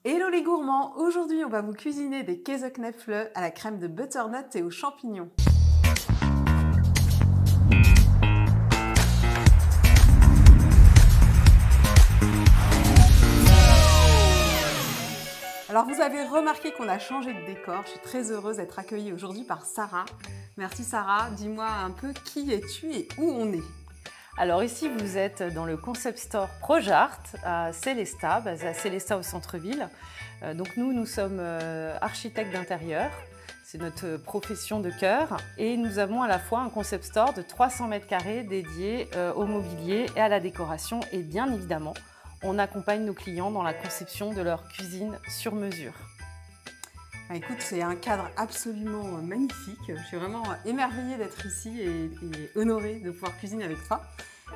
Hello les gourmands, aujourd'hui on va vous cuisiner des Käseknäpfle à la crème de butternut et aux champignons. Alors vous avez remarqué qu'on a changé de décor, je suis très heureuse d'être accueillie aujourd'hui par Sarah. Merci Sarah, dis-moi un peu qui es-tu et où on est? Alors ici, vous êtes dans le concept store Projart à Sélestat, basé à Sélestat au centre-ville. Donc nous sommes architectes d'intérieur, c'est notre profession de cœur. Et nous avons à la fois un concept store de 300 mètres carrés dédié au mobilier et à la décoration. Et bien évidemment, on accompagne nos clients dans la conception de leur cuisine sur mesure. Ah, écoute, c'est un cadre absolument magnifique. Je suis vraiment émerveillée d'être ici et honorée de pouvoir cuisiner avec toi.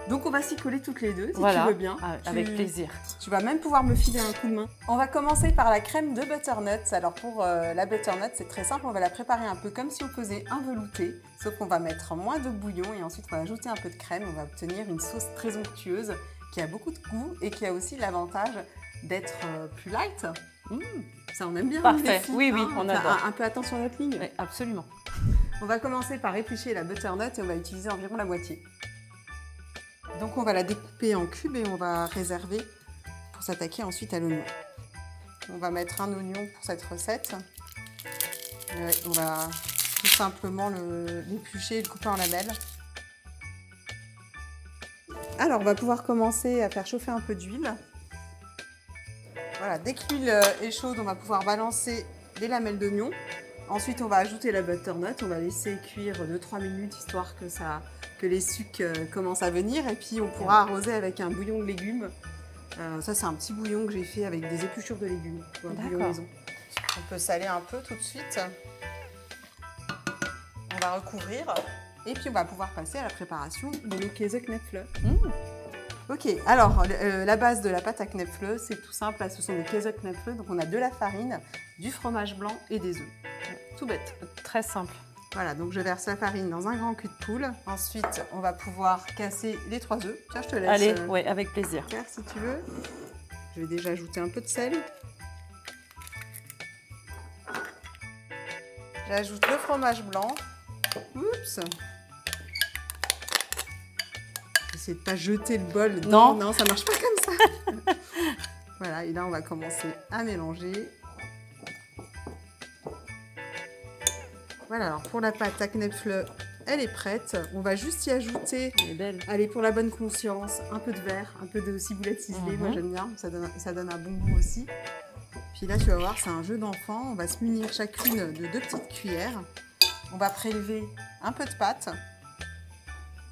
Donc on va s'y coller toutes les deux, si Voilà, tu veux bien. avec plaisir. Tu vas même pouvoir me filer un coup de main. On va commencer par la crème de butternut. Alors pour la butternut, c'est très simple, on va la préparer un peu comme si on faisait un velouté, sauf qu'on va mettre moins de bouillon et ensuite on va ajouter un peu de crème. On va obtenir une sauce très onctueuse qui a beaucoup de goût et qui a aussi l'avantage d'être plus light. Ça on aime bien. Parfait, oui, on adore. Un peu attention à notre ligne. Oui, absolument. On va commencer par éplucher la butternut et on va utiliser environ la moitié. Donc on va la découper en cubes et on va réserver pour s'attaquer ensuite à l'oignon. On va mettre un oignon pour cette recette. On va tout simplement l'éplucher et le couper en lamelles. Alors on va pouvoir commencer à faire chauffer un peu d'huile. Voilà, dès que l'huile est chaude, on va pouvoir balancer les lamelles d'oignon. Ensuite, on va ajouter la butternut. On va laisser cuire 2-3 minutes histoire que les sucs commencent à venir. Et puis, on pourra arroser avec un bouillon de légumes. Ça, c'est un petit bouillon que j'ai fait avec des épluchures de légumes. Un bouillon maison. On peut saler un peu tout de suite. On va recouvrir. Et puis, on va pouvoir passer à la préparation de nos Käseknäpfle. Ok, alors la base de la pâte à knäpfle, c'est tout simple, là, ce sont des Käseknäpfle, donc on a de la farine, du fromage blanc et des œufs. Tout bête. Très simple. Voilà, donc je verse la farine dans un grand cul de poule. Ensuite, on va pouvoir casser les 3 œufs. Tiens, je te laisse. Allez, oui, avec plaisir. Faire si tu veux. Je vais déjà ajouter un peu de sel. J'ajoute le fromage blanc. Oups. J'essaie de pas jeter le bol. Non, ça marche pas comme ça. Voilà, et là on va commencer à mélanger. Voilà, alors pour la pâte à knäpfle, elle est prête. On va juste y ajouter, elle est belle. Allez, pour la bonne conscience, un peu de verre, un peu de ciboulette ciselée. Moi j'aime bien, ça donne un bon goût aussi. Puis là tu vas voir, c'est un jeu d'enfant. On va se munir chacune de 2 petites cuillères. On va prélever un peu de pâte.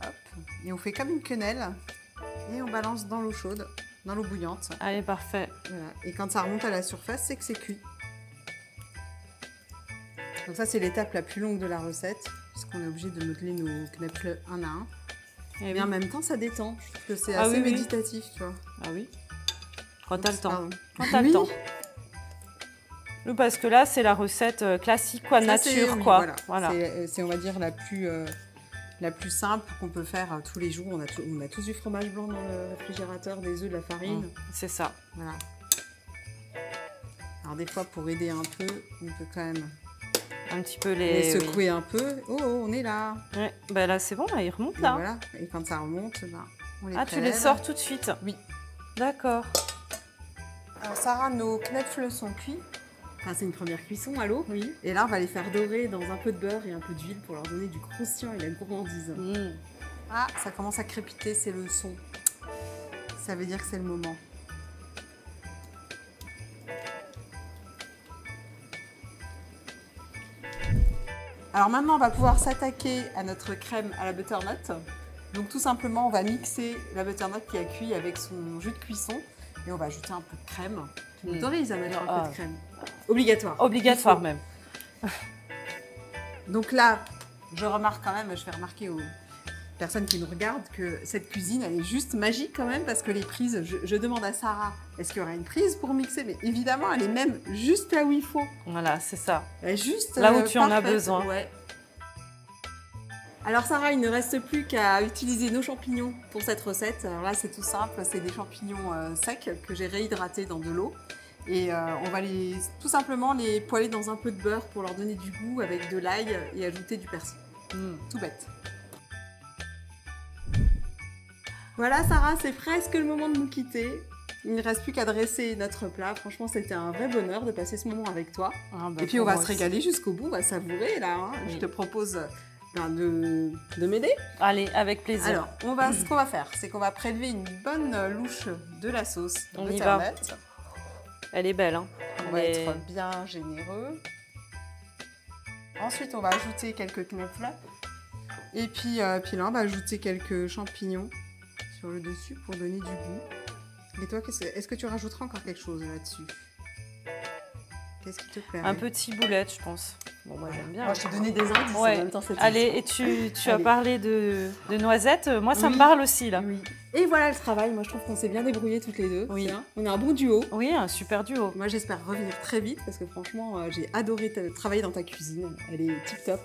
Hop. Et on fait comme une quenelle. Et on balance dans l'eau chaude, dans l'eau bouillante. Allez, parfait. Voilà. Et quand ça remonte à la surface, c'est que c'est cuit. Donc ça, c'est l'étape la plus longue de la recette, puisqu'on est obligé de modeler nos knäpfle un à un. Mais en même temps, ça détend. Je trouve que c'est assez méditatif, tu vois. Ah oui. Quand t'as le temps. Quand t'as le temps. Nous, parce que là, c'est la recette classique, quoi, nature, quoi. Voilà. C'est, on va dire, la plus simple qu'on peut faire tous les jours. On a tous du fromage blanc dans le réfrigérateur, des œufs, de la farine. C'est ça. Voilà. Alors des fois, pour aider un peu, on peut quand même un petit peu les secouer un peu. Oh, on est là. Ouais. Ben là, c'est bon, là, il remonte là. Voilà. Et quand ça remonte, on les prélève. Tu les sors tout de suite? Oui. D'accord. Alors Sarah, nos knäpfle sont cuits. Enfin, c'est une première cuisson à l'eau. Oui. Et là, on va les faire dorer dans un peu de beurre et un peu d'huile pour leur donner du croustillant et de la gourmandise. Ah, ça commence à crépiter, c'est le son. Ça veut dire que c'est le moment. Alors maintenant, on va pouvoir s'attaquer à notre crème à la butternut. Donc tout simplement, on va mixer la butternut qui a cuit avec son jus de cuisson et on va ajouter un peu de crème. Tu m'autorises à mettre un peu de crème? Obligatoire. Obligatoire même. Donc là, je remarque quand même, je fais remarquer aux personnes qui nous regardent que cette cuisine, elle est juste magique quand même parce que les prises, je demande à Sarah, est-ce qu'il y aura une prise pour mixer? Mais évidemment, elle est même juste là où il faut. Voilà, c'est ça. Elle est juste là où tu en as besoin. Ouais. Alors Sarah, il ne reste plus qu'à utiliser nos champignons pour cette recette. Alors là, c'est tout simple, c'est des champignons secs que j'ai réhydratés dans de l'eau. Et on va tout simplement les poêler dans un peu de beurre pour leur donner du goût avec de l'ail et ajouter du persil. Tout bête. Voilà Sarah, c'est presque le moment de nous quitter. Il ne reste plus qu'à dresser notre plat. Franchement, c'était un vrai bonheur de passer ce moment avec toi. Et puis on va se régaler jusqu'au bout, on va savourer là. Hein. Oui. Je te propose de m'aider. Allez, avec plaisir. Alors, ce qu'on va faire, c'est qu'on va prélever une bonne louche de la sauce. On y va. Elle est belle. Hein. On va être bien généreux. Ensuite, on va ajouter quelques knoflooks. Et puis là, on va ajouter quelques champignons sur le dessus pour donner du goût. Et toi, est-ce que tu rajouteras encore quelque chose là-dessus? Qu'est-ce qui te plaît? Un petit boulette, je pense. Bon, moi j'aime bien. Moi, je t'ai donné des indices en même temps. Allez, et tu as parlé de noisettes. Moi, ça me parle aussi, là. Oui. Et voilà le travail. Moi, je trouve qu'on s'est bien débrouillés toutes les deux. Oui. On est un bon duo. Oui, un super duo. Moi, j'espère revenir très vite parce que franchement, j'ai adoré travailler dans ta cuisine. Elle est tip-top.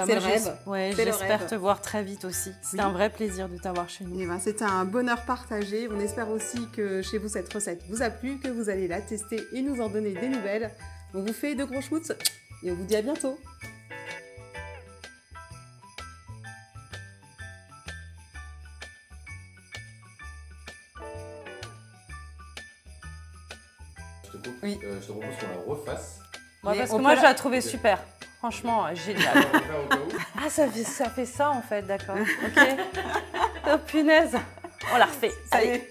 C'est le rêve. Ouais, j'espère te voir très vite aussi. C'était un vrai plaisir de t'avoir chez nous. C'était un bonheur partagé. On espère aussi que chez vous, cette recette vous a plu, que vous allez la tester et nous en donner des nouvelles. On vous fait de gros schmutz et on vous dit à bientôt. Je te propose qu'on la refasse. Parce que moi, je la trouvais super. Franchement, génial. Ah, ça fait ça en fait, d'accord. Ok. Oh punaise. On la refait. Allez.